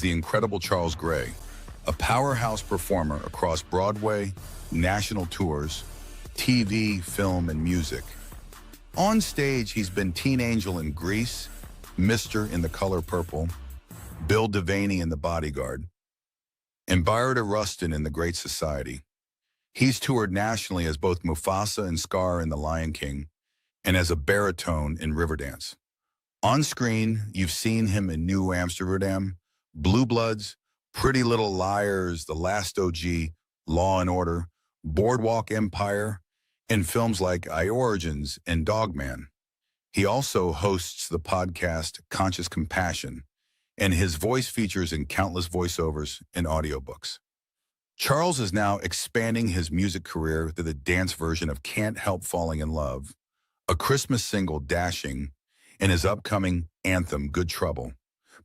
The incredible Charles Gray, a powerhouse performer across Broadway, national tours, TV, film, and music. On stage, he's been Teen Angel in Grease, Mister in The Color Purple, Bill Devaney in The Bodyguard, and Byron Rustin in The Great Society. He's toured nationally as both Mufasa and Scar in The Lion King, and as a baritone in Riverdance. On screen, you've seen him in New Amsterdam, Blue Bloods, Pretty Little Liars, The Last OG, Law and Order, Boardwalk Empire, and films like I-Origins and Dogman. He also hosts the podcast Conscious Compassion, and his voice features in countless voiceovers and audiobooks. Charles is now expanding his music career through the dance version of Can't Help Falling in Love, a Christmas single, Dashing, and his upcoming anthem, Good Trouble.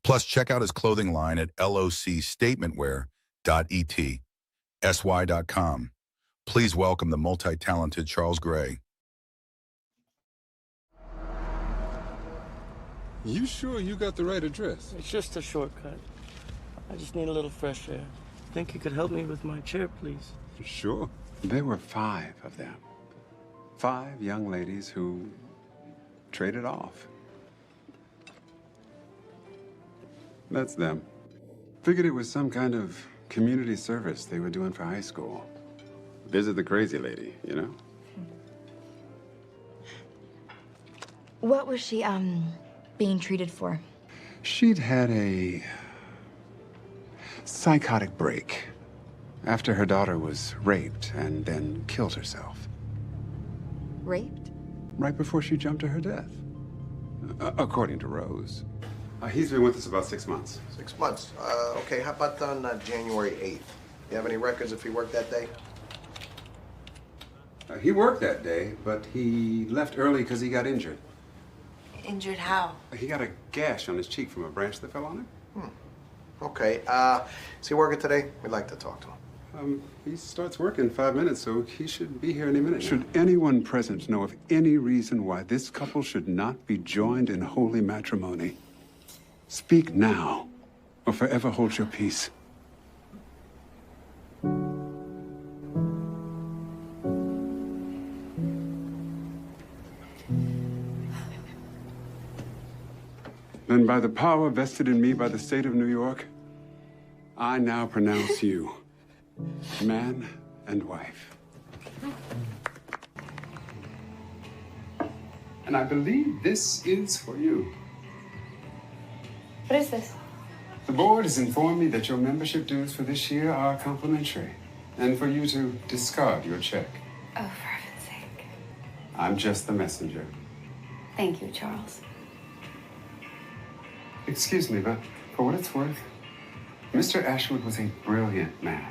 Plus, check out his clothing line at locstatementwear.etsy.com. Please welcome the multi-talented Charles Gray. You sure you got the right address? It's just a shortcut. I just need a little fresh air. Think you could help me with my chair, please? Sure. There were 5 of them. 5 young ladies who traded off. That's them. Figured it was some kind of community service they were doing for high school. Visit the crazy lady, you know? What was she, being treated for? She'd had a psychotic break after her daughter was raped and then killed herself. Raped? Right before she jumped to her death. According to Rose. He's been with us about 6 months. 6 months. Okay, how about on January 8th? You have any records if he worked that day? He worked that day, but he left early because he got injured. Injured how? He got a gash on his cheek from a branch that fell on him. Okay, is he working today? We'd like to talk to him. He starts work in 5 minutes, so he should be here any minute. Should anyone present know of any reason why this couple should not be joined in holy matrimony, speak now, or forever hold your peace. Then by the power vested in me by the state of New York, I now pronounce you man and wife. And I believe this is for you. What is this? The board has informed me that your membership dues for this year are complimentary, and for you to discard your check. Oh, for heaven's sake. I'm just the messenger. Thank you, Charles. Excuse me, but for what it's worth, Mr. Ashwood was a brilliant man.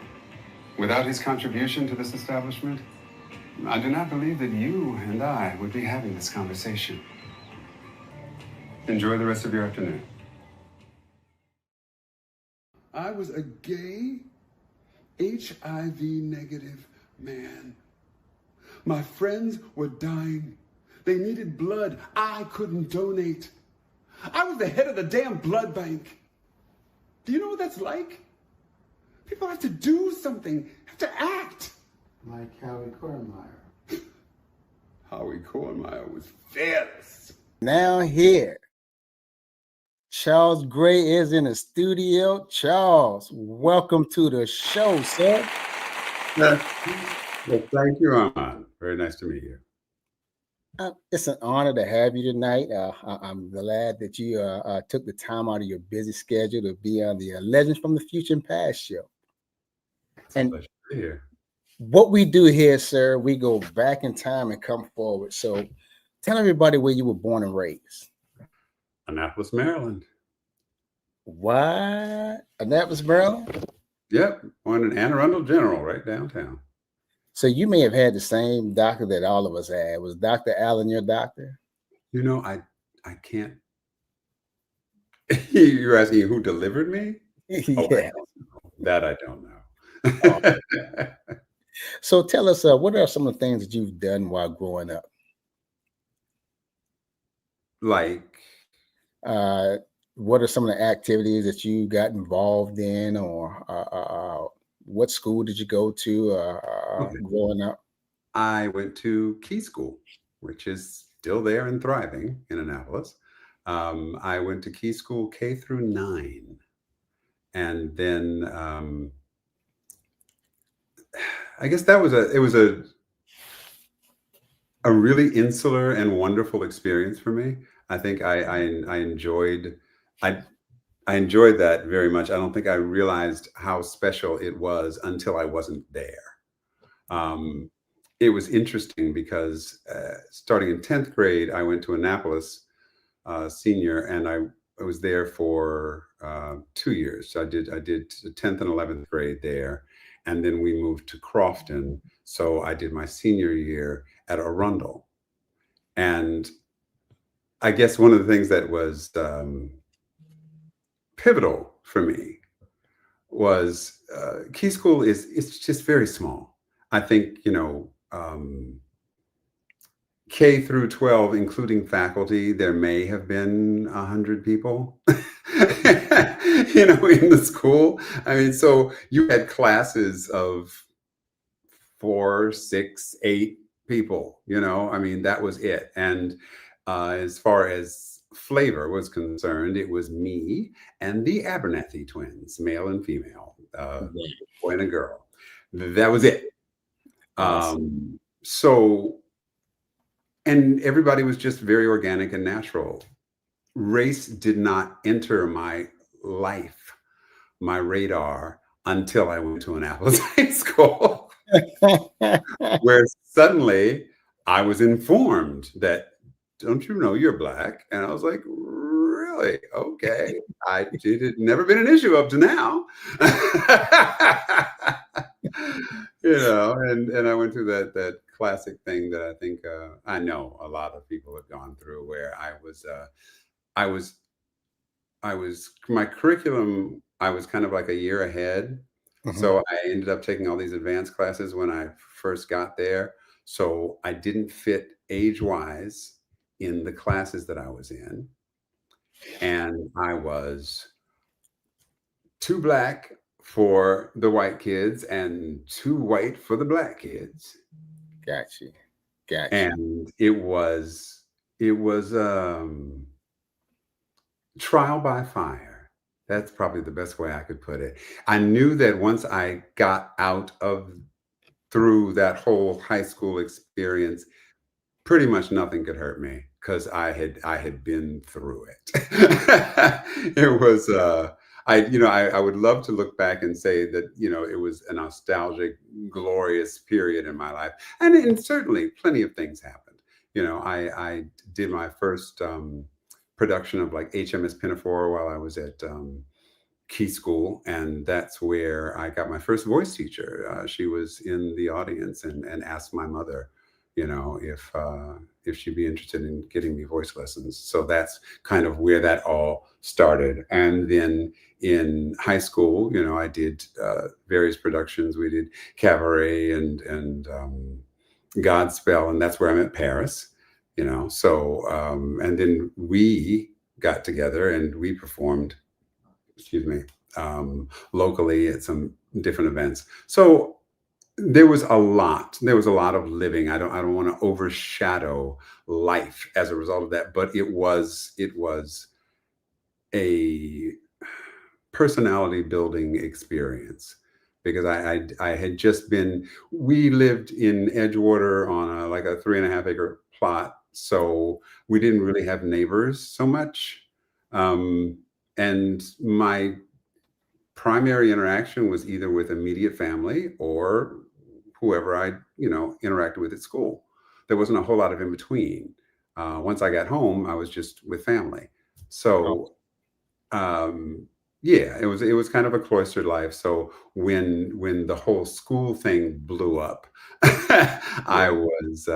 Without his contribution to this establishment, I do not believe that you and I would be having this conversation. Enjoy the rest of your afternoon. I was a gay, HIV negative man. My friends were dying. They needed blood. I couldn't donate. I was the head of the damn blood bank. Do you know what that's like? People have to do something, have to act. Like Howie Kornmeyer. Howie Kornmeyer was fearless. Now here, Charles Gray is in the studio. Charles, welcome to the show, sir. Well, thank you, Armand. Very nice to meet you. It's an honor to have you tonight. I'm glad that you took the time out of your busy schedule to be on the Legends from the Future and Past show. It's a pleasure to be here. What we do here, sir, we go back in time and come forward. So tell everybody where you were born and raised. Annapolis, Maryland. What? Annapolis, Maryland? Yep, born in Anne Arundel General, right downtown. So you may have had the same doctor that all of us had. Was Dr. Allen your doctor? You know, I can't. You're asking who delivered me? Yeah. That I don't know. So tell us, what are some of the things that you've done while growing up? Like? what are some of the activities that you got involved in, or what school did you go to Okay. growing up? I went to Key School, which is still there and thriving in Annapolis. I went to Key School K through 9. And then I guess it was a really insular and wonderful experience for me. I think I enjoyed I I enjoyed that very much. I don't think I realized how special it was until I wasn't there. Um, it was interesting because starting in 10th grade, I went to Annapolis senior, and I was there for 2 years. So I did the 10th and 11th grade there, and then we moved to Crofton. So I did my senior year at Arundel, and I guess one of the things that was pivotal for me was Key School is it's just very small. I think K through 12, including faculty, there may have been 100 people, in the school. I mean, so you had classes of 4, 6, 8 people. I mean, that was it. And as far as flavor was concerned, it was me and the Abernathy twins, male and female, boy and a girl. That was it. So, and everybody was just very organic and natural. Race did not enter my life, my radar, until I went to Annapolis High School, where suddenly I was informed that, don't you know you're Black? And I was like, really? Okay. It had never been an issue up to now. And I went through that classic thing that I think I know a lot of people have gone through, where I was my curriculum, I was kind of like a year ahead. So I ended up taking all these advanced classes when I first got there. So I didn't fit age-wise in the classes that I was in. And I was too Black for the white kids and too white for the Black kids. Gotcha. And it was trial by fire. That's probably the best way I could put it. I knew that once I got through that whole high school experience, pretty much nothing could hurt me, because I had been through it. It was I would love to look back and say that it was a nostalgic, glorious period in my life, and certainly plenty of things happened. I did my first production of like HMS Pinafore while I was at Key School, and that's where I got my first voice teacher. She was in the audience and asked my mother, if she'd be interested in getting me voice lessons. So that's kind of where that all started. And then in high school, I did various productions. We did Cabaret and Godspell, and that's where I met Paris. So and then we got together and we performed, locally at some different events. So there was a lot of living. I don't want to overshadow life as a result of that, but it was a personality building experience, because I had just we lived in Edgewater on like a 3.5 acre plot. So we didn't really have neighbors so much. And my primary interaction was either with immediate family or whoever I, interacted with at school. There wasn't a whole lot of in between. Once I got home, I was just with family. So, yeah, it was kind of a cloistered life. So when the whole school thing blew up, I was,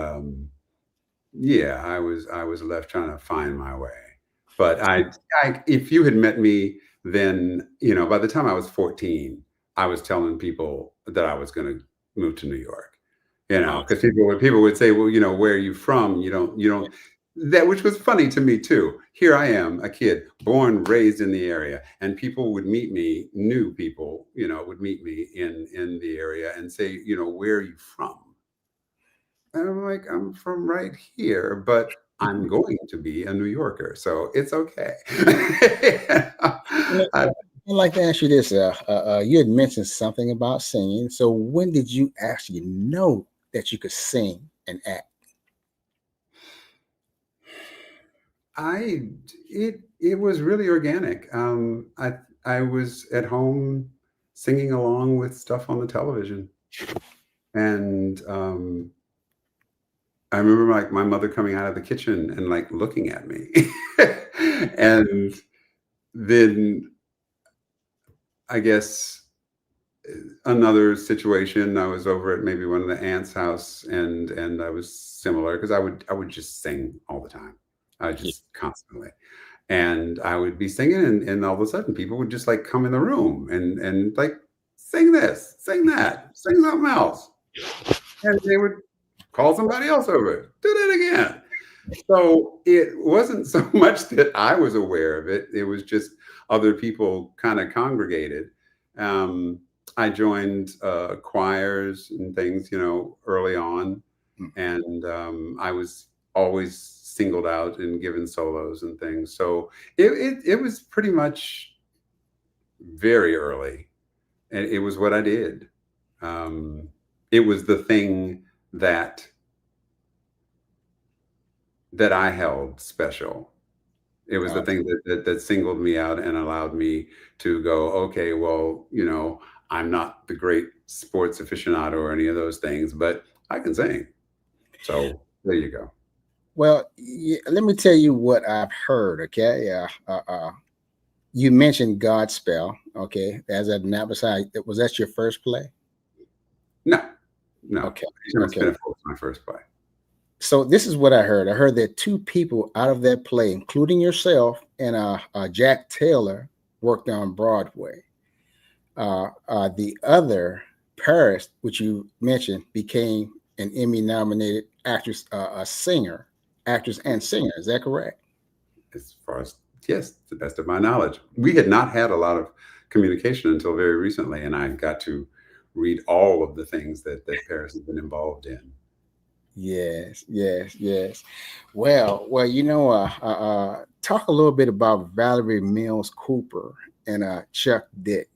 I was left trying to find my way. But if you had met me then, by the time I was 14, I was telling people that I was going to move to New York, because people would say, well, where are you from? You don't, that, which was funny to me too. Here I am, a kid born, raised in the area, and people would meet me, new people, would meet me in the area and say, where are you from? And I'm like, I'm from right here, but I'm going to be a New Yorker, so it's okay. I- I'd like to ask you this. You had mentioned something about singing. So when did you actually know that you could sing and act? it was really organic. I was at home singing along with stuff on the television, and I remember like my mother coming out of the kitchen and like looking at me, and then I guess another situation, I was over at maybe one of the aunt's house, and I was similar because I would just sing all the time. I just constantly. And I would be singing, and all of a sudden people would just like come in the room and like sing this, sing that, sing something else. And they would call somebody else over, do that again. So it wasn't so much that I was aware of it. It was just other people kind of congregated. I joined choirs and things, early on. And I was always singled out and given solos and things. So it was pretty much very early. And it was what I did. It was the thing that I held special. It was the thing that singled me out and allowed me to go, okay, well, I'm not the great sports aficionado or any of those things, but I can sing. So there you go. Well, let me tell you what I've heard. Okay, you mentioned Godspell. Okay, as an advertisement, was that your first play? No. Okay. Spinner's was my first play. So this is what I heard. I heard that two people out of that play, including yourself and Jack Taylor, worked on Broadway. The other, Paris, which you mentioned, became an Emmy-nominated actress, actress and singer. Is that correct? As far as, yes, to the best of my knowledge. We had not had a lot of communication until very recently, and I got to read all of the things that Paris has been involved in. Yes. Well, talk a little bit about Valerie Mills Cooper and Chuck Dick.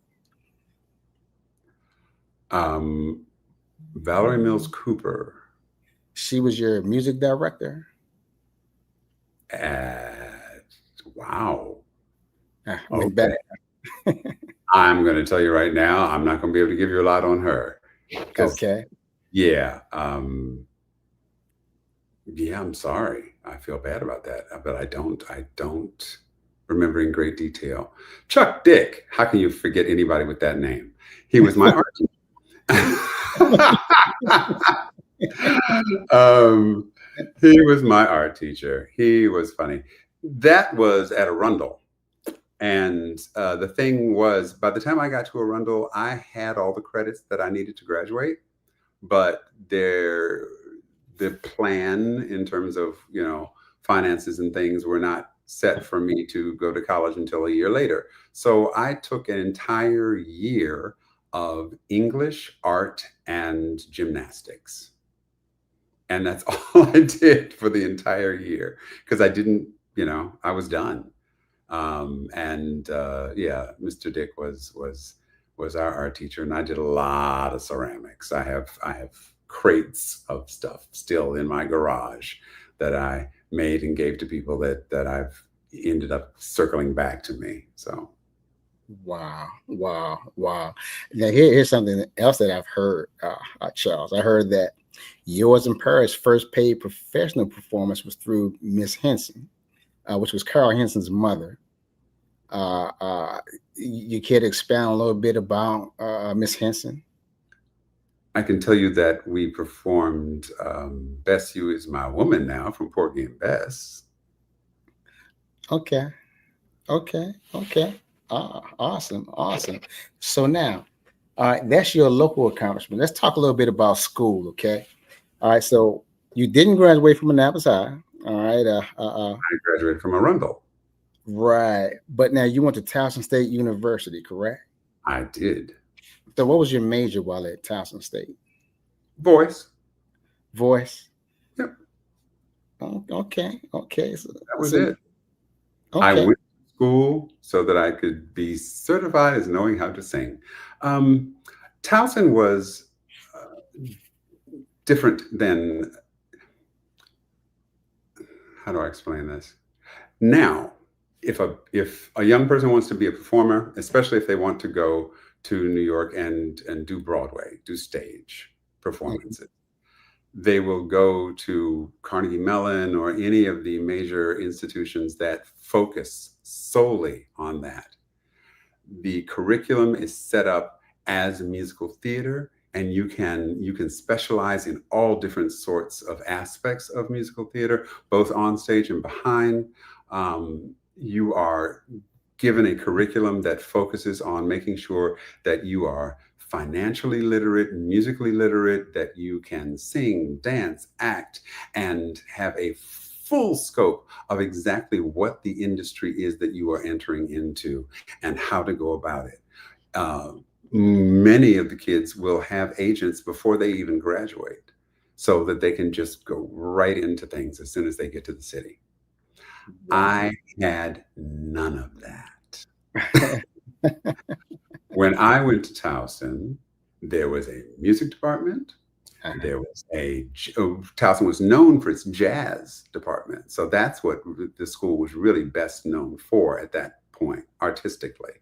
Valerie Mills Cooper. She was your music director. Wow. Went back. I'm going to tell you right now, I'm not going to be able to give you a lot on her. Okay. Yeah. Yeah, I'm sorry. I feel bad about that, but I don't remember in great detail. Chuck Dick. How can you forget anybody with that name? He was my art teacher. He was my art teacher. He was funny. That was at Arundel. And the thing was, by the time I got to Arundel, I had all the credits that I needed to graduate, but the plan in terms of, finances and things were not set for me to go to college until a year later. So I took an entire year of English, art, and gymnastics. And that's all I did for the entire year because I didn't, I was done. Mr. Dick was our art teacher, and I did a lot of ceramics. I have crates of stuff still in my garage that I made and gave to people that I've ended up circling back to me. So. Wow. Now here's something else that I've heard, Charles. I heard that yours and Paris' first paid professional performance was through Miss Henson, which was Carol Henson's mother. You care to expound a little bit about Miss Henson? I can tell you that we performed Bess You Is My Woman Now from Porgy and Bess. Okay. Awesome. So now, all right, that's your local accomplishment. Let's talk a little bit about school, okay? All right, so you didn't graduate from Annapolis High, All right. I graduated from Arundel. Right. But now you went to Towson State University, correct? I did. So what was your major while at Towson State? Voice. Voice. Yep. Oh, okay. Okay. That was it. Okay. I went to school so that I could be certified as knowing how to sing. Towson was different than, how do I explain this? Now, if a young person wants to be a performer, especially if they want to go to New York and do Broadway, do stage performances, they will go to Carnegie Mellon or any of the major institutions that focus solely on that. The curriculum is set up as musical theater, and you can specialize in all different sorts of aspects of musical theater, both on stage and behind. You are given a curriculum that focuses on making sure that you are financially literate, musically literate, that you can sing, dance, act, and have a full scope of exactly what the industry is that you are entering into and how to go about it. Many of the kids will have agents before they even graduate so that they can just go right into things as soon as they get to the city. I had none of that. When I went to Towson, there was a music department. There was Towson was known for its jazz department. So that's what the school was really best known for at that point, artistically.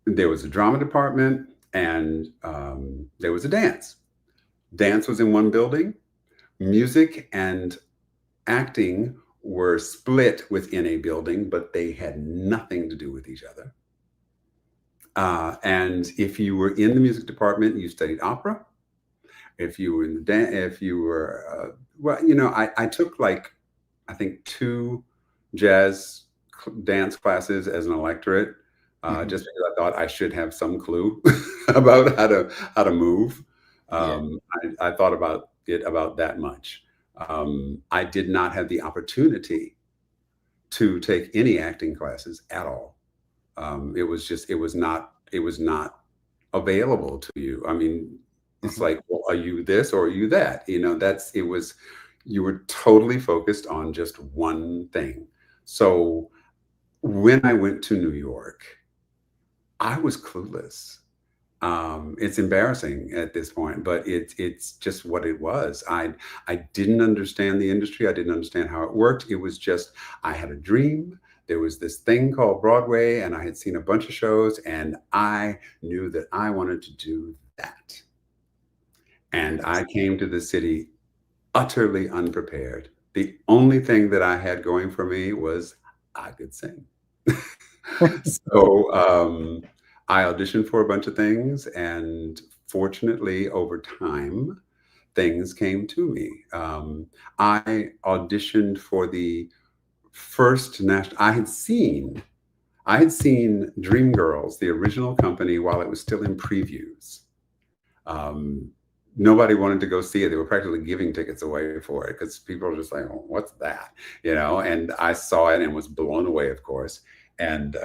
There was a drama department, and there was a dance. Dance was in one building. Music and acting were split within a building, but they had nothing to do with each other. And if you were in the music department, you studied opera. If you were in the I took I think 2 jazz dance classes as an electorate, just because I thought I should have some clue about how to move. I thought about it about that much. I did not have the opportunity to take any acting classes at all. It was not available to you. I mean, it's like, well, are you this or are you that? You were totally focused on just one thing. So when I went to New York, I was clueless. It's embarrassing at this point, but it's just what it was. I didn't understand the industry. I didn't understand how it worked. It was just, I had a dream. There was this thing called Broadway, and I had seen a bunch of shows, and I knew that I wanted to do that. And I came to the city utterly unprepared. The only thing that I had going for me was I could sing. So I auditioned for a bunch of things, and fortunately, over time, things came to me. I auditioned for the first national. I had seen Dreamgirls, the original company, while it was still in previews. Nobody wanted to go see it. They were practically giving tickets away for it because people were just like, oh, what's that? And I saw it and was blown away, of course. And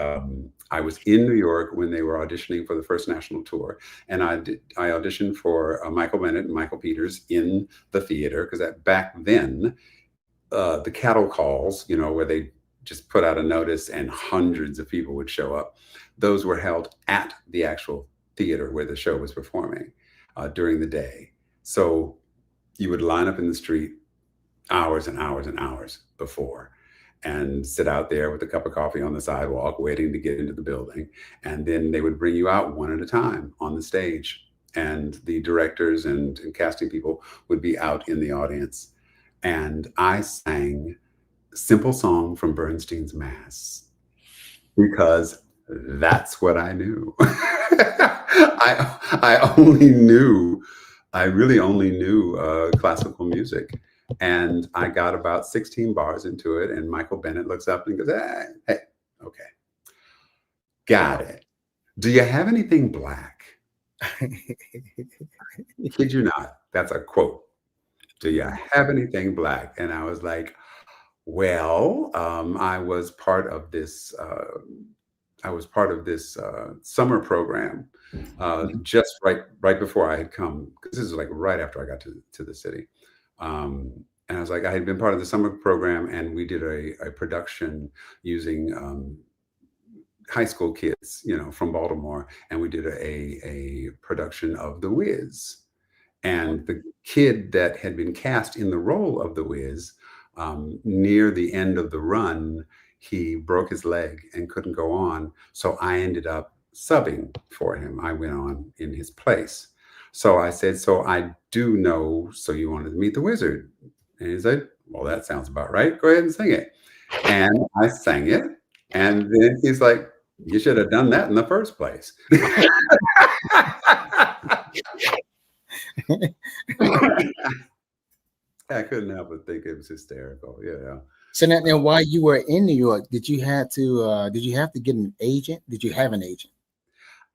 I was in New York when they were auditioning for the first national tour. And I auditioned for Michael Bennett and Michael Peters in the theater, because back then, the cattle calls, where they just put out a notice and hundreds of people would show up, those were held at the actual theater where the show was performing during the day. So you would line up in the street hours and hours and hours before and sit out there with a cup of coffee on the sidewalk waiting to get into the building. And then they would bring you out one at a time on the stage. And the directors and casting people would be out in the audience. And I sang Simple Song from Bernstein's Mass because that's what I knew. I really only knew classical music. And I got about 16 bars into it, and Michael Bennett looks up and goes, hey, okay, got it. Do you have anything black? Kid you not, that's a quote. Do you have anything black? And I was like, well, I was part of this. Summer program Mhm. just right before I had come, because this is like right after I got to the city. And I was like, I had been part of the summer program, and we did a production using high school kids, from Baltimore, and we did a production of The Wiz. And the kid that had been cast in the role of the Wiz, near the end of the run, he broke his leg and couldn't go on. So I ended up subbing for him. I went on in his place. So I said, so I do know, so you wanted to meet the wizard. And he said, well, that sounds about right. Go ahead and sing it. And I sang it. And then he's like, you should have done that in the first place. I couldn't help but think it was hysterical. Yeah. So now, while you were in New York, did you have to get an agent? Did you have an agent?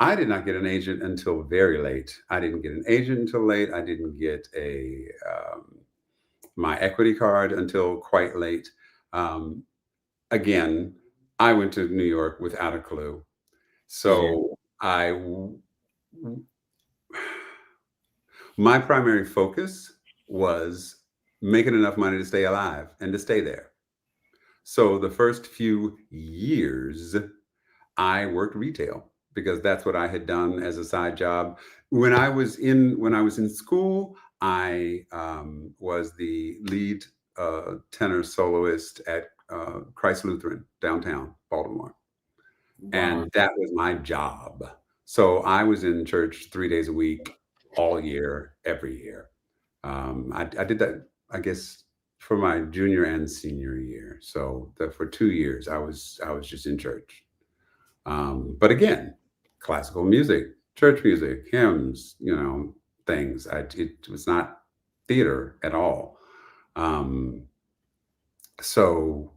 I did not get an agent until very late. I didn't get an agent until late. I didn't get my equity card until quite late. Again, I went to New York without a clue. So my primary focus was making enough money to stay alive and to stay there. So the first few years, I worked retail because that's what I had done as a side job. When I was in school, I was the lead tenor soloist at Christ Lutheran downtown Baltimore. Wow. And that was my job. So I was in church 3 days a week, all year, every year. I did that, I guess, for my junior and senior year. So for 2 years, I was just in church. But again, classical music, church music, hymns, things. It was not theater at all. So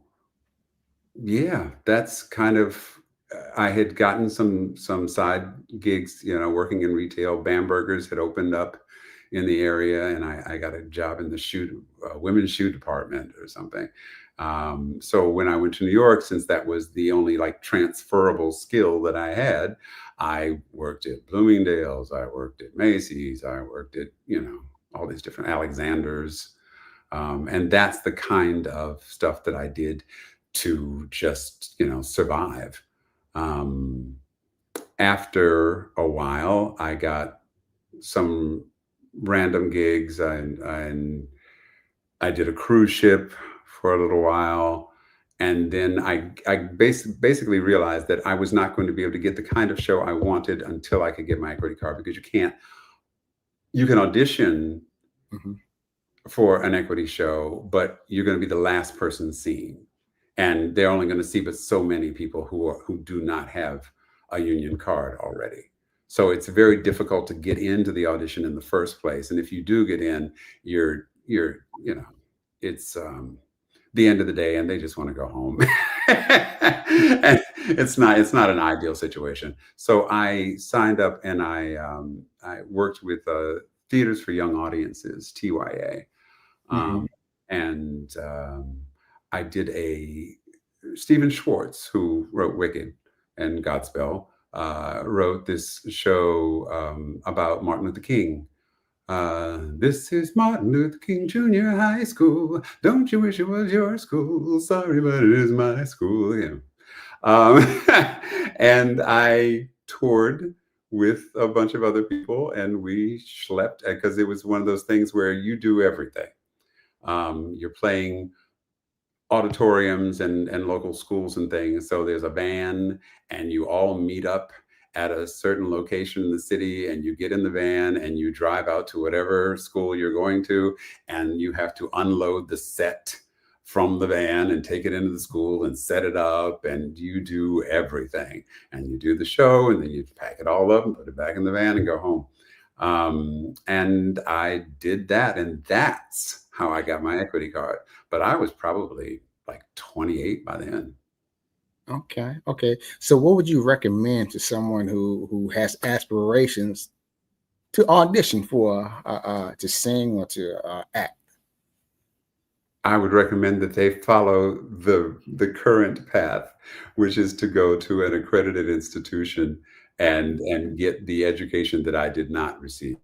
yeah, that's kind of. I had gotten some side gigs, working in retail. Bamberger's had opened up in the area, and I got a job in the women's shoe department or something. So when I went to New York, since that was the only transferable skill that I had, I worked at Bloomingdale's, I worked at Macy's, I worked at, all these different Alexanders. And that's the kind of stuff that I did to just, survive. After a while, I got some random gigs, and I did a cruise ship for a little while. And then I basically realized that I was not going to be able to get the kind of show I wanted until I could get my equity card, because you can audition for an equity show, but you're going to be the last person seen. And they're only going to see but so many people who do not have a union card already. So it's very difficult to get into the audition in the first place. And if you do get in, you're it's the end of the day, and they just want to go home. And it's not an ideal situation. So I signed up, and I worked with Theaters for Young Audiences, TYA. And I did Stephen Schwartz, who wrote Wicked and Godspell, wrote this show about Martin Luther King. This is Martin Luther King Junior High School. Don't you wish it was your school? Sorry, but it is my school. Yeah. And I toured with a bunch of other people, and we schlepped, because it was one of those things where you do everything. You're playing auditoriums and local schools and things. So there's a van, and you all meet up at a certain location in the city, and you get in the van and you drive out to whatever school you're going to, and you have to unload the set from the van and take it into the school and set it up, and you do everything, and you do the show, and then you pack it all up and put it back in the van and go home. And I did that, and that's how I got my equity card. But I was probably 28 by then. Okay. So what would you recommend to someone who has aspirations to audition for to sing or to act? I would recommend that they follow the current path, which is to go to an accredited institution and get the education that I did not receive.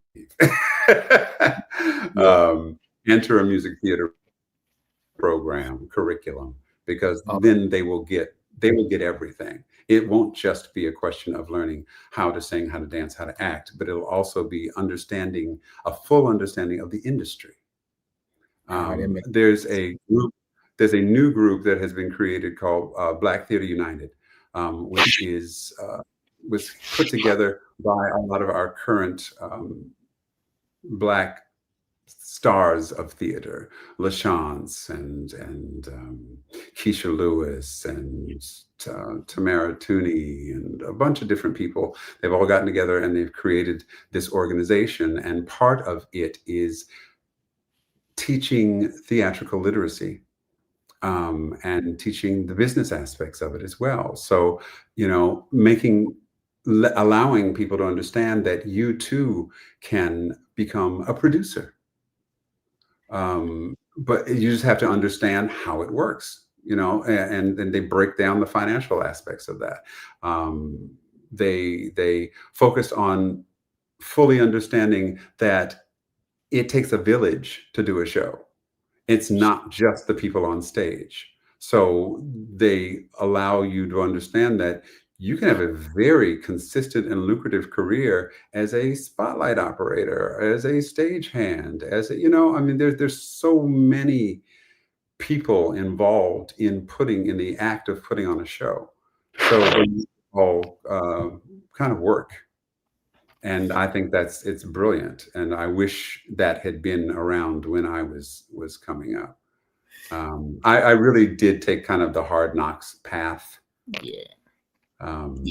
Yeah. Enter a music theater program curriculum, because Oh, then they will get everything. It won't just be a question of learning how to sing, how to dance, how to act, but it'll also be understanding a full understanding of the industry. that makes There's sense. a group, there's a new group that has been created called Black Theater United, which is was put together by a lot of our current Black stars of theater, LaChance and Keisha Lewis and Tamara Tooney and a bunch of different people. They've all gotten together and they've created this organization, and part of it is teaching theatrical literacy, and teaching the business aspects of it as well. So, allowing people to understand that you too can become a producer. But you just have to understand how it works, and then they break down the financial aspects of that. They focused on fully understanding that it takes a village to do a show. It's not just the people on stage. So they allow you to understand that you can have a very consistent and lucrative career as a spotlight operator, as a stagehand, I mean, there's so many people involved in the act of putting on a show. So they all kind of work. And I think it's brilliant. And I wish that had been around when I was coming up. I really did take kind of the hard knocks path. Yeah. Um,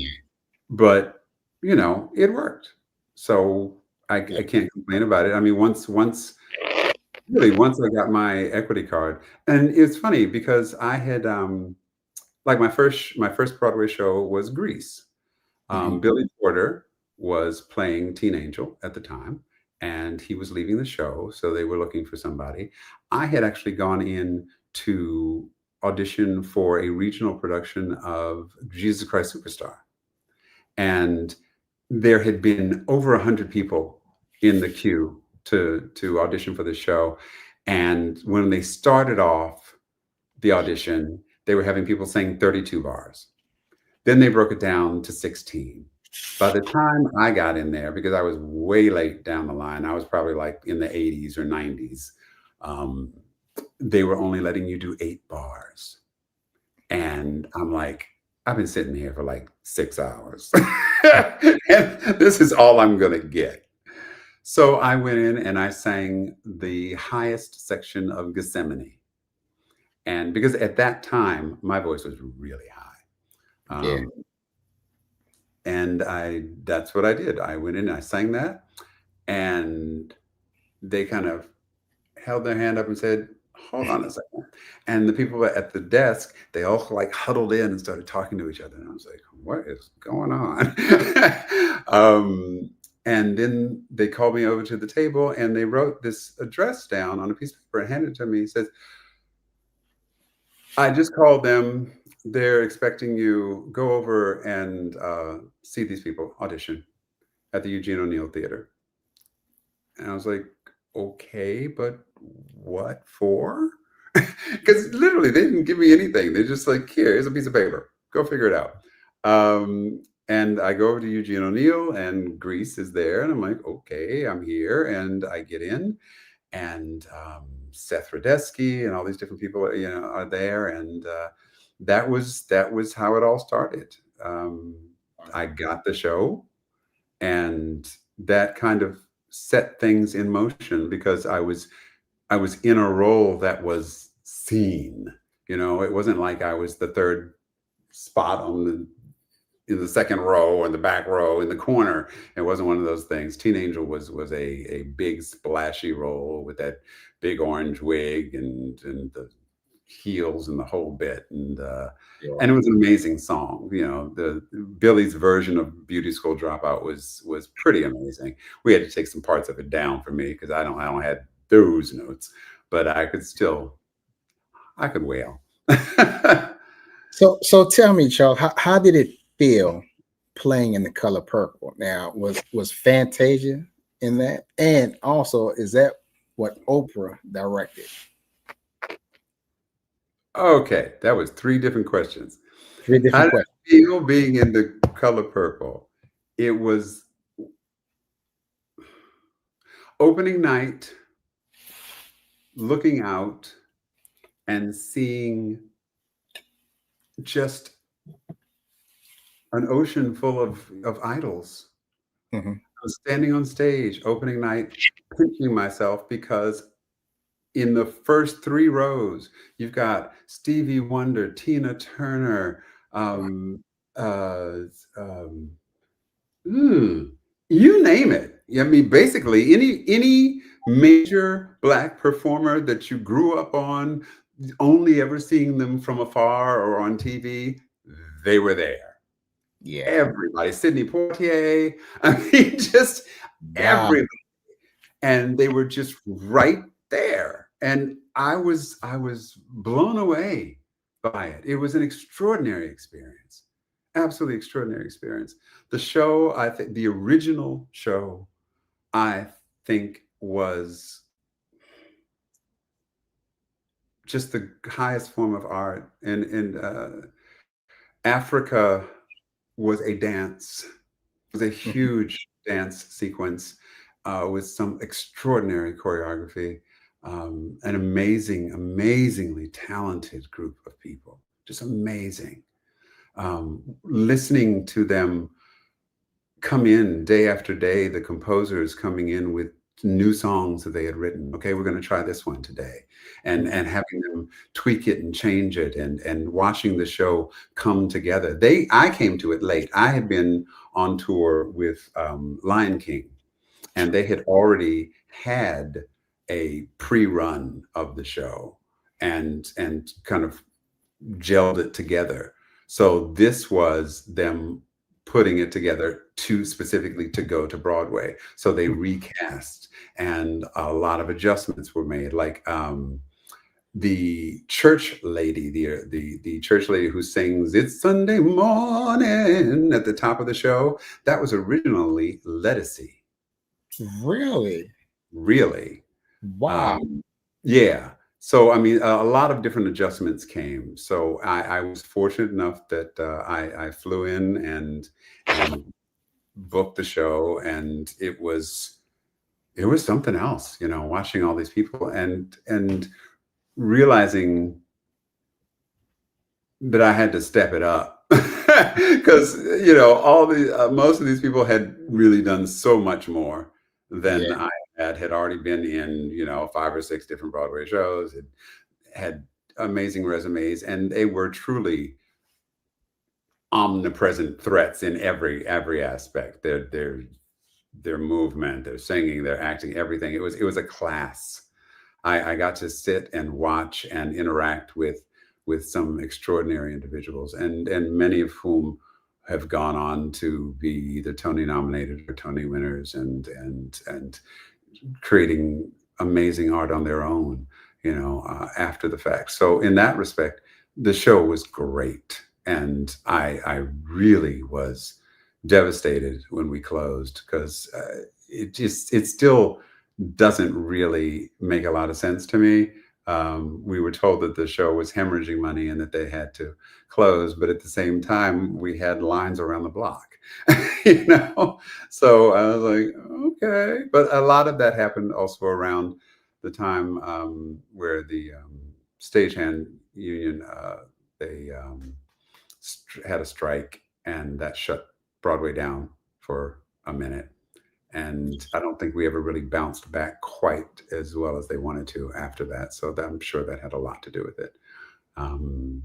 but it worked. So I can't complain about it. I mean, once I got my equity card, and it's funny because I had like my first Broadway show was Grease. Mhm. Billy Porter was playing Teen Angel at the time, and he was leaving the show, so they were looking for somebody. I had actually gone in to audition for a regional production of Jesus Christ Superstar, and there had been over 100 people in the queue to audition for the show. And when they started off the audition, they were having people sing 32 bars. Then they broke it down to 16. By the time I got in there, because I was way late down the line, I was probably like in the 80s or 90s, they were only letting you do 8 bars. And I'm like, I've been sitting here for like 6 hours. And this is all I'm going to get. So I went in and I sang the highest section of Gethsemane. And because at that time, my voice was really high. Yeah. And that's what I did. I went in and I sang that, and they kind of held their hand up and said, hold on a second. And the people at the desk, they all like huddled in and started talking to each other. And I was like, what is going on? And then they called me over to the table and they wrote this address down on a piece of paper and handed it to me. He says, I just called them. They're expecting you. Go over and see these people audition at the Eugene O'Neill Theater. And I was like, okay, but what for? Because literally they didn't give me anything. They're just like, here's a piece of paper. Go figure it out. And I go over to Eugene O'Neill and Grease is there. And I'm like, okay, I'm here. And I get in and Seth Radesky and all these different people, are there. And that was how it all started. I got the show, and that kind of set things in motion because I was in a role that was seen. It wasn't like I was the third spot in the second row or in the back row in the corner. It wasn't one of those things. Teen Angel was a big splashy role with that big orange wig and the heels and the whole bit. And it was an amazing song. The Billy's version of Beauty School Dropout was pretty amazing. We had to take some parts of it down for me because I don't have those notes, but I could still I could wail. So tell me, Charles, how did it feel playing in The Color Purple? Now, was Fantasia in that? And also, is that what Oprah directed? Okay, that was 3 different questions. Three How different did questions. it feel being in The Color Purple? It was opening night, looking out and seeing just an ocean full of idols. Mhm. I was standing on stage opening night, pinching myself because in the first 3 rows, you've got Stevie Wonder, Tina Turner, um, uh, um, you name it. I mean, basically, any major Black performer that you grew up on, only ever seeing them from afar or on TV, they were there. Yeah. Everybody, Sidney Poitier, I mean, just Wow. everybody. And they were just right there. And I was blown away by it. It was an extraordinary experience. Absolutely extraordinary experience. The show, I think the original show, I think was just the highest form of art. And Africa was a dance. It was a Mhm. huge dance sequence with some extraordinary choreography, an amazingly talented group of people, just amazing. Listening to them come in day after day, the composers coming in with new songs that they had written. Okay, we're going to try this one today, and having them tweak it and change it, and watching the show come together. I came to it late. I had been on tour with Lion King, and they had already had a pre-run of the show and kind of gelled it together. So this was them putting it together specifically to go to Broadway. So they recast, and a lot of adjustments were made. Like the church lady, the church lady who sings "It's Sunday Morning" at the top of the show, that was originally Lettucey. Really? Really. Wow. Yeah. So, I mean, a lot of different adjustments came. So I was fortunate enough that I flew in and booked the show, and it was something else, watching all these people and realizing that I had to step it up because all the most of these people had really done so much more than Yeah. I had already been in 5 or 6 different Broadway shows, had amazing resumes, and they were truly omnipresent threats in every aspect. Their movement, their singing, their acting, everything. It was a class. I got to sit and watch and interact with some extraordinary individuals, and many of whom have gone on to be either Tony nominated or Tony winners, and creating amazing art on their own, after the fact. So in that respect, the show was great, and I really was devastated when we closed because it still doesn't really make a lot of sense to me. We were told that the show was hemorrhaging money and that they had to close, but at the same time, we had lines around the block, you know? So I was like, okay. But a lot of that happened also around the time where the stagehand union, they had a strike, and that shut Broadway down for a minute. And I don't think we ever really bounced back quite as well as they wanted to after that. So I'm sure that had a lot to do with it. Um,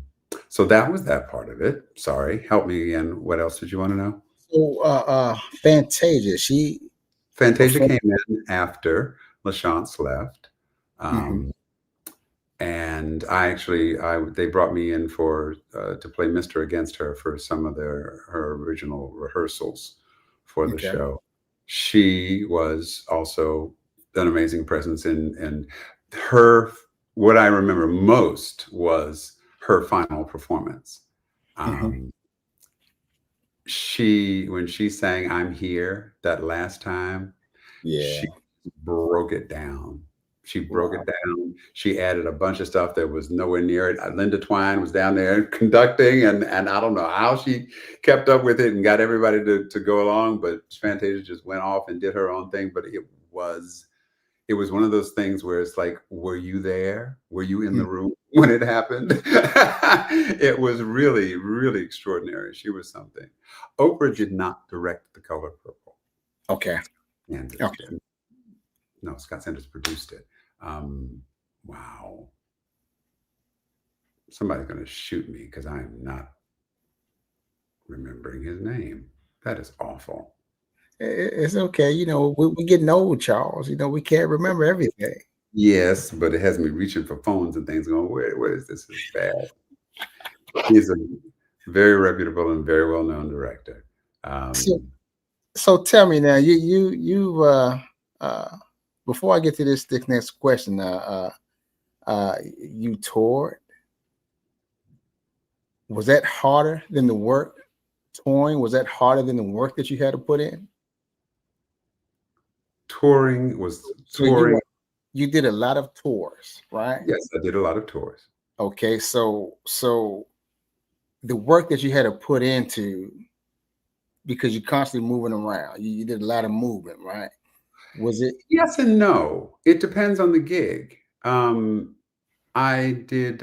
so that was that part of it. Sorry, help me again. What else did you want to know? So Fantasia, she Fantasia performed. came in after LaChance left. Mhm. Um, and they brought me in to play Mr. Against Her for some of her original rehearsals for the Okay. show. She was also an amazing presence, and her what I remember most was her final performance. Mhm. When she sang "I'm Here" that last time, Yeah. she broke it down. She broke it Wow. down. She added a bunch of stuff that was nowhere near it. Linda Twine was down there conducting, and I don't know how she kept up with it and got everybody to go along, but Fantasia just went off and did her own thing. But was it was one of those things where it's like, were you there? Were you in the Mm. room when it happened? It was really, really extraordinary. She was something. Oprah did not direct The Color Purple. Okay. And Okay. no, Scott Sanders produced it. Wow. Somebody's going to shoot me because I'm not remembering his name. That is awful. It's okay. You know, we're getting old, Charles. You know, we can't remember everything. Yes, but it has me reaching for phones and things going, where is this? This is bad. He's a very reputable and very well-known director. So tell me now, before I get to this next question, you toured. Was that harder than the work? Touring, was that harder than the work that you had to put in? Touring was So touring. you did a lot of tours, right? Yes, I did a lot of tours. Okay, so the work that you had to put into, because you're constantly moving around, you did a lot of movement, right? Was it? Yes and no. It depends on the gig. I did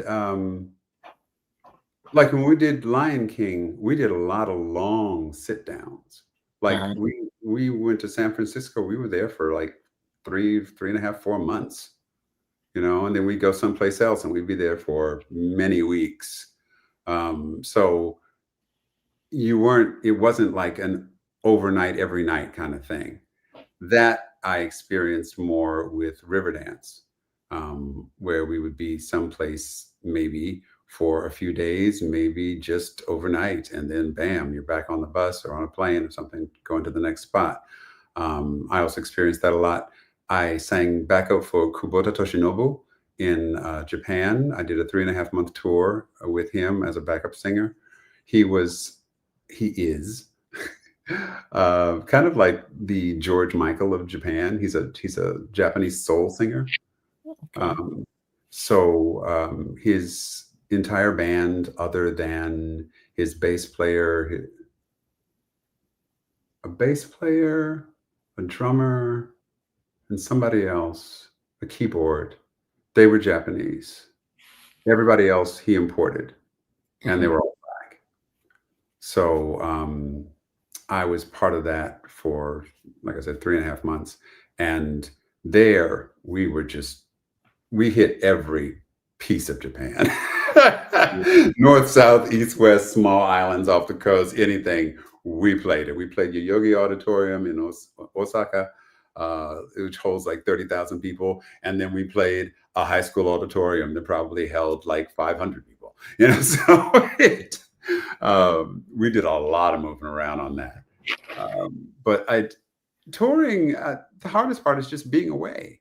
like when we did Lion King, we did a lot of long sit downs. Like Uh-huh. we went to San Francisco. We were there for like 3.5, 4 months, and then we'd go someplace else and we'd be there for many weeks. So it wasn't like an overnight, every night kind of thing. That I experienced more with Riverdance, where we would be someplace maybe for a few days, maybe just overnight, and then bam, you're back on the bus or on a plane or something, going to the next spot. I also experienced that a lot. I sang backup for Kubota Toshinobu in Japan. I did a 3.5-month tour with him as a backup singer. He is kind of like the George Michael of Japan. He's a Japanese soul singer. Okay. His entire band, other than his bass player, a drummer, and somebody else, a keyboard, they were Japanese. Everybody else he imported, and they were all black. So I was part of that for, like I said, 3.5 months. And there we hit every piece of Japan. North, south, east, west, small islands off the coast, anything. We played it. We played Yoyogi Auditorium in Osaka, which holds like 30,000 people. And then we played a high school auditorium that probably held like 500 people. So we did a lot of moving around on that. But touring, the hardest part is just being away.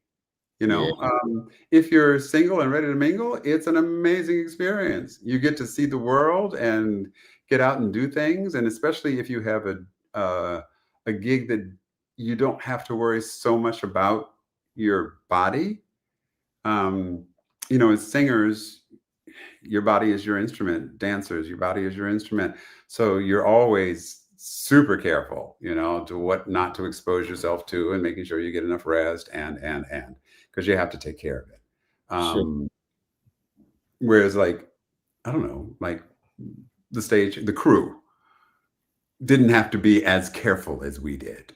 If you're single and ready to mingle, it's an amazing experience. You get to see the world and get out and do things. And especially if you have a gig that you don't have to worry so much about your body. As singers, your body is your instrument. Dancers, your body is your instrument. So you're always super careful, to what not to expose yourself to, and making sure you get enough rest and because you have to take care of it. Sure. Whereas, like, I don't know, like the crew didn't have to be as careful as we did,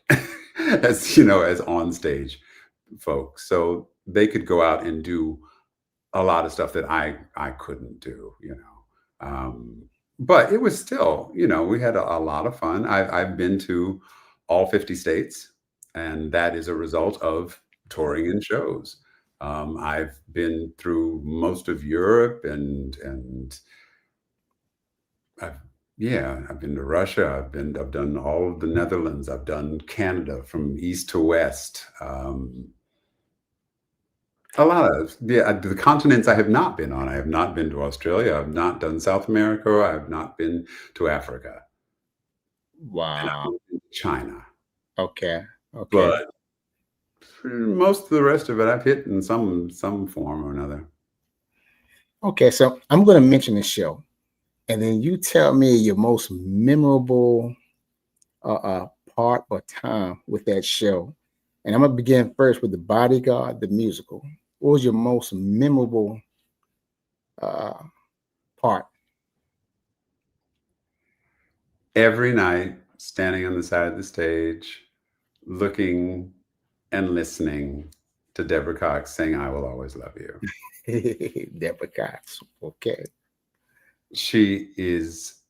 as on stage folks. So they could go out and do a lot of stuff that I couldn't do, but it was still, we had a lot of fun. I've been to all 50 states, and that is a result of touring and shows. I've been through most of Europe, and I've been to Russia. I've done all of the Netherlands. I've done Canada from east to west. A lot of, yeah, the continents I have not been on. I have not been to Australia. I've not done South America. I have not been to Africa. And I've Wow. not been to China. Okay. Okay. But for most of the rest of it, I've hit in some form or another. Okay. So I'm going to mention the show, and then you tell me your most memorable part or time with that show. And I'm gonna begin first with The Bodyguard, the musical. What was your most memorable uh, part? Every night, standing on the side of the stage, looking and listening to Deborah Cox sing "I Will Always Love You." Deborah Cox. Okay. She is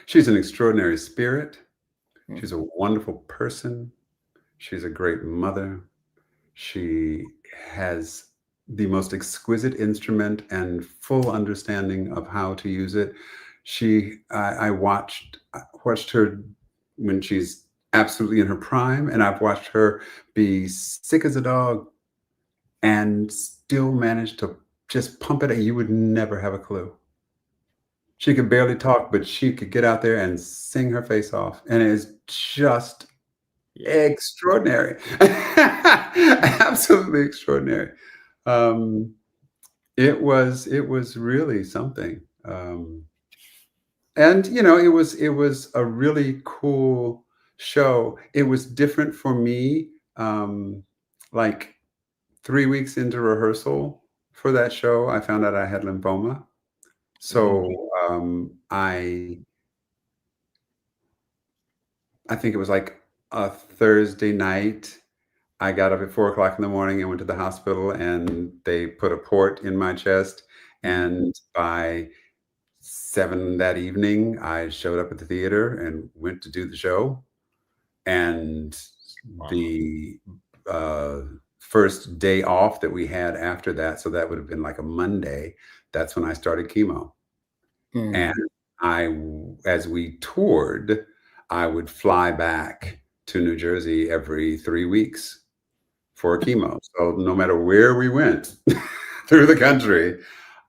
She's an extraordinary spirit. She's a wonderful person. She's a great mother. She has the most exquisite instrument and full understanding of how to use it. I watched her when she's absolutely in her prime, and I've watched her be sick as a dog and still manage to just pump it. You would never have a clue. She could barely talk, but she could get out there and sing her face off, and it is just extraordinary. Absolutely extraordinary. Um, it was really something. And it was a really cool show. It was different for me. Like 3 weeks into rehearsal for that show, I found out I had lymphoma. So I think it was like a Thursday night. I got up at 4 o'clock in the morning and went to the hospital, and they put a port in my chest. And by 7 that evening, I showed up at the theater and went to do the show. And the first day off that we had after that, so that would have been like a Monday, that's when I started chemo. And as we toured, I would fly back to New Jersey every 3 weeks for chemo. So no matter where we went through the country,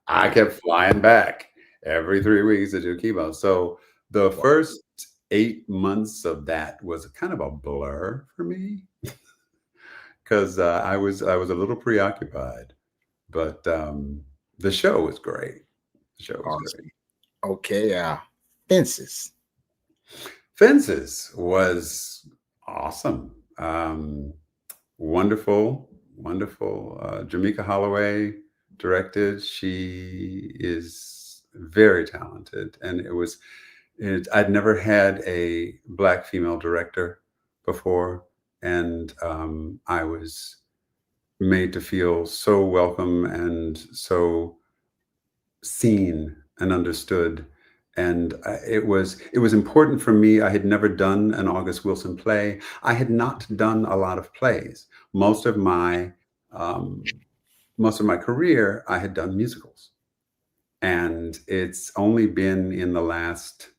I kept flying back every 3 weeks to do chemo. So the first 8 months of that was kind of a blur for me because I was a little preoccupied. But the show was great. The show was great. Okay. Fences. Fences was awesome. Wonderful. Jamaica Holloway directed. She is very talented, and I'd never had a Black female director before, and I was made to feel so welcome and so seen and understood. And it was important for me. I had never done an August Wilson play. I had not done a lot of plays. Most of my career, I had done musicals. And it's only been in the last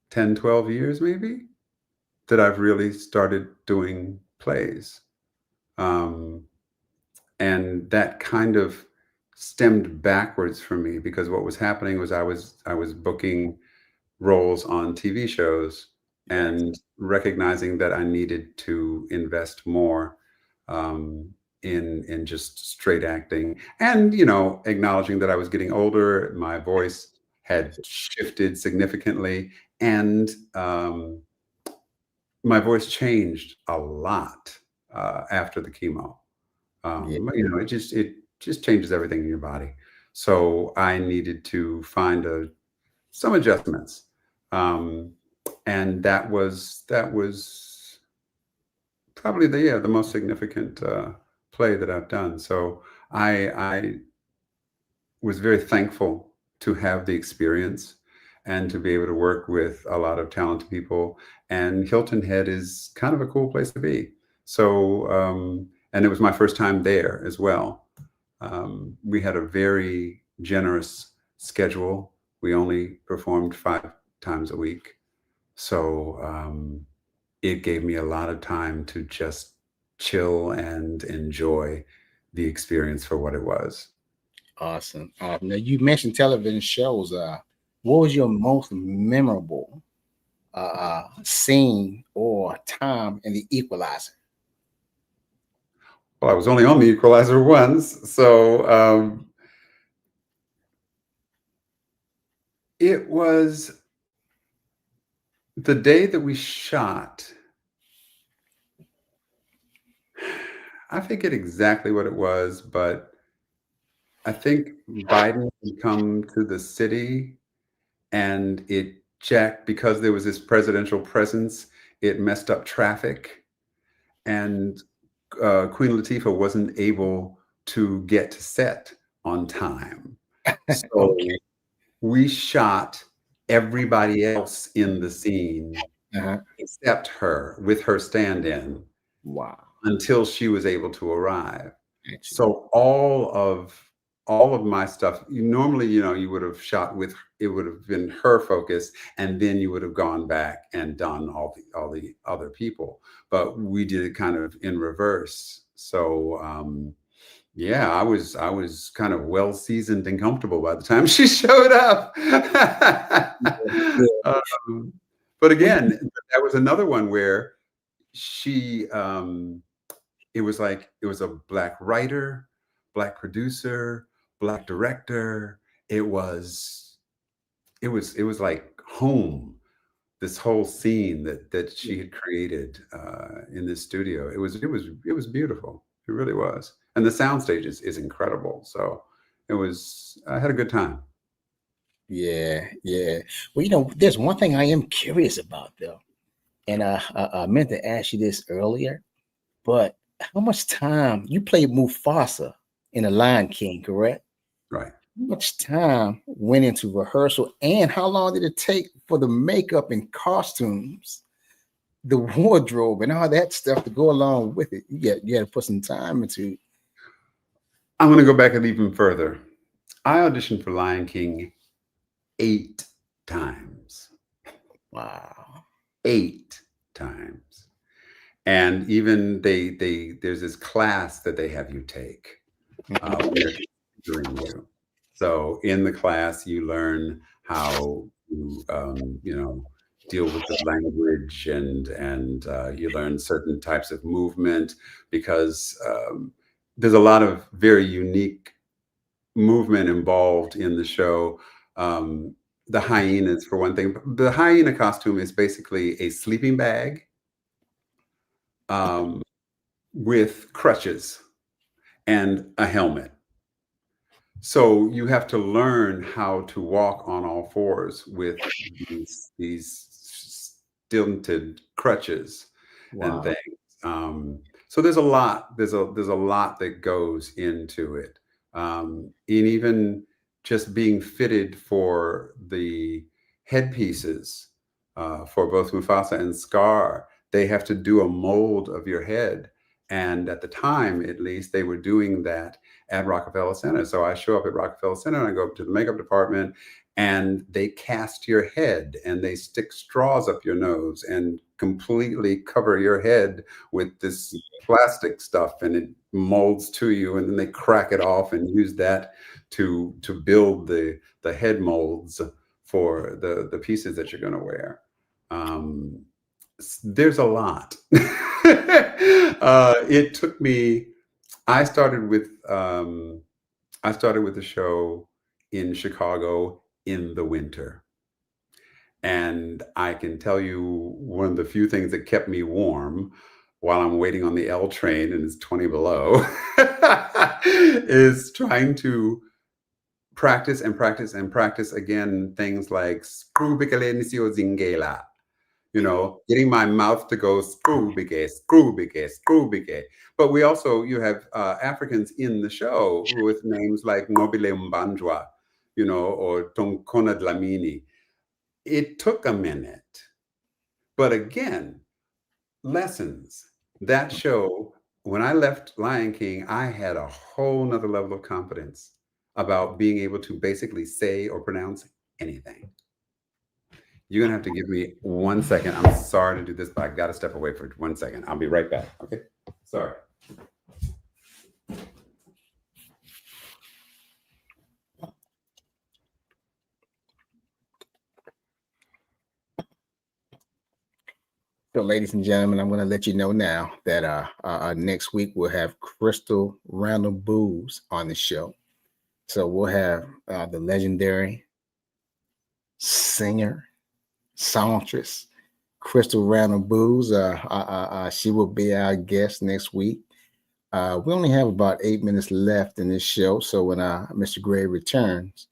10, 12 years, maybe, that I've really started doing plays. And that kind of stemmed backwards for me, because what was happening was I was booking roles on TV shows and recognizing that I needed to invest more in just straight acting, and acknowledging that I was getting older, my voice had shifted significantly, and my voice changed a lot after the chemo. It just changes everything in your body. So I needed to find some adjustments. And that was probably the most significant play that I've done. So I was very thankful to have the experience and to be able to work with a lot of talented people. And Hilton Head is kind of a cool place to be. So, and it was my first time there as well. We had a very generous schedule. We only performed 5 times a week. So it gave me a lot of time to just chill and enjoy the experience for what it was. Awesome. Now you mentioned television shows. What was your most memorable scene or time in the Equalizer? Well, I was only on the Equalizer once, so it was the day that we shot. I forget exactly what it was, but I think Biden had come to the city and it jacked because there was this presidential presence. It messed up traffic, and Queen Latifah wasn't able to get to set on time. So Okay. we shot everybody else in the scene Uh-huh. except her with her stand-in Wow. until she was able to arrive. Excellent. So all of my stuff, normally, you would have shot with, it would have been her focus, and then you would have gone back and done all the other people. But we did it kind of in reverse. So yeah, I was kind of well seasoned and comfortable by the time she showed up. But again, that was another one where she it was a Black writer, Black producer, Black director. It was like home, this whole scene that she had created in this studio. It was beautiful. It really was. And the soundstage is incredible. So I had a good time. Yeah, yeah. Well, there's one thing I am curious about though, and I meant to ask you this earlier, but how much time you played Mufasa in The Lion King, correct? Right. How much time went into rehearsal, and how long did it take for the makeup and costumes, the wardrobe, and all that stuff to go along with it? You had to put some time into. I'm going to go back and even further. I auditioned for Lion King 8 times. Wow. 8 times. And even there's this class that they have you take when they're considering you. So in the class, you learn how to deal with the language, and you learn certain types of movement, because there's a lot of very unique movement involved in the show. The hyenas, for one thing. The hyena costume is basically a sleeping bag with crutches and a helmet. So you have to learn how to walk on all fours with these stilted crutches and things. So there's a lot. There's a lot that goes into it. And even just being fitted for the headpieces for both Mufasa and Scar, they have to do a mold of your head. And at the time, at least, they were doing that at Rockefeller Center. So I show up at Rockefeller Center and I go up to the makeup department, and they cast your head and they stick straws up your nose and completely cover your head with this plastic stuff, and it molds to you, and then they crack it off and use that to build the head molds for the pieces that you're going to wear. There's a lot. It took me. I started with the show in Chicago in the winter, and I can tell you one of the few things that kept me warm while I'm waiting on the L train and it's 20 below is trying to practice and practice and practice again things like screw bicalenisio zingela. Getting my mouth to go screw bige, screw bige, screw bige. But you have Africans in the show with names like Nobile Mbanjwa, or Tonkona Dlamini. It took a minute. But again, lessons. That show, when I left Lion King, I had a whole nother level of confidence about being able to basically say or pronounce anything. You're gonna have to give me 1 second. I'm sorry to do this, but I gotta step away for 1 second. I'll be right back. Okay. Sorry. So, ladies and gentlemen, I'm going to let you know now that next week we'll have Crystal Randall Booz on the show. So we'll have the legendary singer, songstress, Crystal Randall Booz. She will be our guest next week. We only have about 8 minutes left in this show. So when Mr. Gray returns,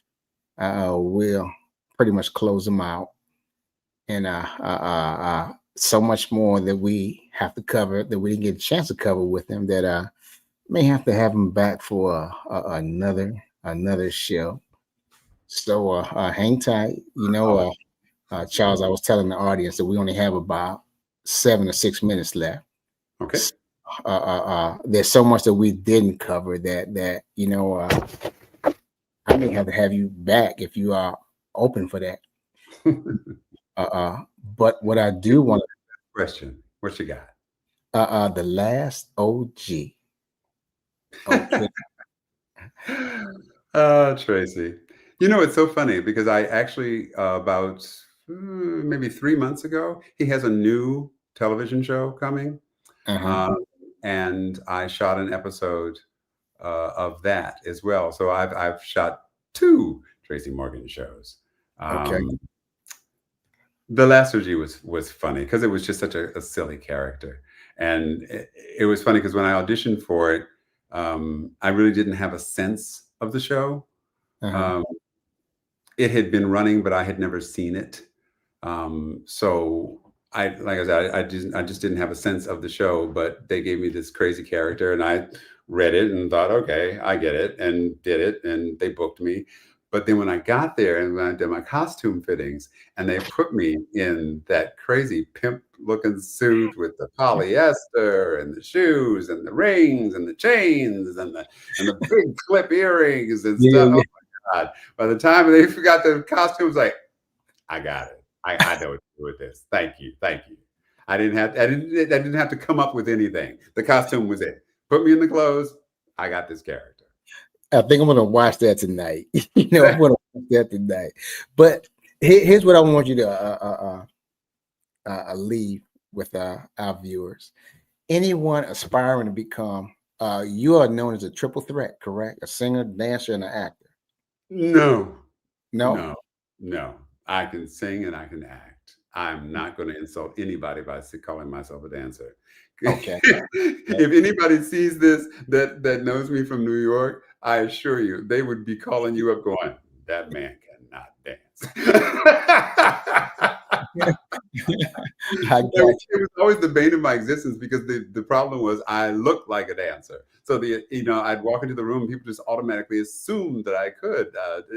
we'll pretty much close them out. And so much more that we have to cover that we didn't get a chance to cover with him that may have to have him back for another show. So hang tight. Charles, I was telling the audience that we only have about 7 or 6 minutes left. Okay. There's so much that we didn't cover that I may have to have you back if you are open for that. But what I do want question, what you got? The Last OG. Okay. Tracy. It's so funny because I actually about maybe 3 months ago, he has a new television show coming. And I shot an episode of that as well. So I've shot 2 Tracy Morgan shows. Okay. The Last OG was funny because it was just such a silly character. And it was funny because when I auditioned for it, I really didn't have a sense of the show. It had been running, but I had never seen it. So like I said, I just didn't have a sense of the show, but they gave me this crazy character and I read it and thought, okay, I get it, and did it, and they booked me. But then when I got there and when I did my costume fittings and they put me in that crazy pimp looking suit with the polyester and the shoes and the rings and the chains and the big clip earrings and stuff. Oh my God. By the time they forgot the costumes, like, I got it. I know what to do with this. Thank you. Thank you. I didn't have to come up with anything. The costume was it. Put me in the clothes. I got this character. I think I'm going to watch that tonight. I'm going to watch that tonight. But here's what I want you to leave with our viewers. Anyone aspiring to become, you are known as a triple threat, correct? A singer, dancer, and an actor. No. No. I can sing and I can act. I'm not going to insult anybody by calling myself a dancer. Okay. If anybody sees this that knows me from New York, I assure you, they would be calling you up going, that man cannot dance. It was always the bane of my existence because the problem was I looked like a dancer. So I'd walk into the room, people just automatically assumed that I could.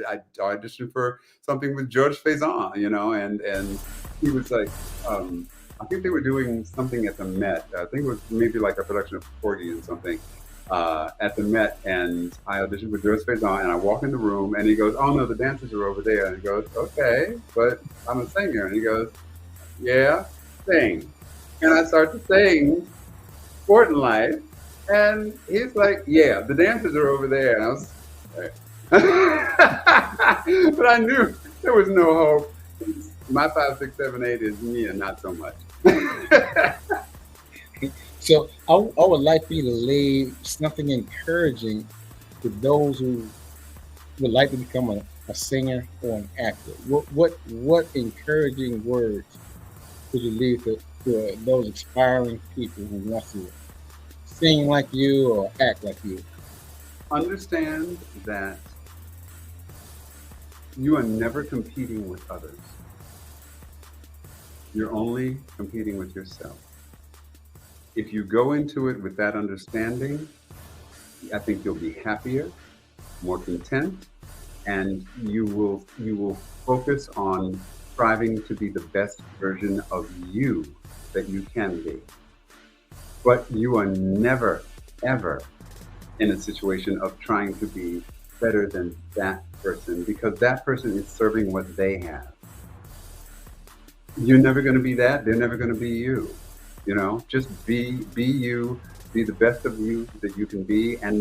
I auditioned for something with George Faison, and he was like, I think they were doing something at the Met. I think it was maybe like a production of Porgy and something at the Met. And I auditioned with George Faison, and I walk in the room, and he goes, "Oh no, the dancers are over there." And he goes, "Okay, but I'm a singer." And he goes, "Yeah, sing." And I start to sing Sport and Life, and he's like, "Yeah, the dancers are over there." And I was like, but I knew there was no hope. My 5, 6, 7, 8 is me, and not so much. So I would like for you to leave something encouraging to those who would like to become a singer or an actor. What encouraging words would you leave to those aspiring people who want to sing like you or act like you? Understand that you are never competing with others. You're only competing with yourself. If you go into it with that understanding, I think you'll be happier, more content, and you will focus on striving to be the best version of you that you can be. But you are never, ever in a situation of trying to be better than that person, because that person is serving what they have. You're never going to be that. They're never going to be you. You know, just be you, be the best of you that you can be, and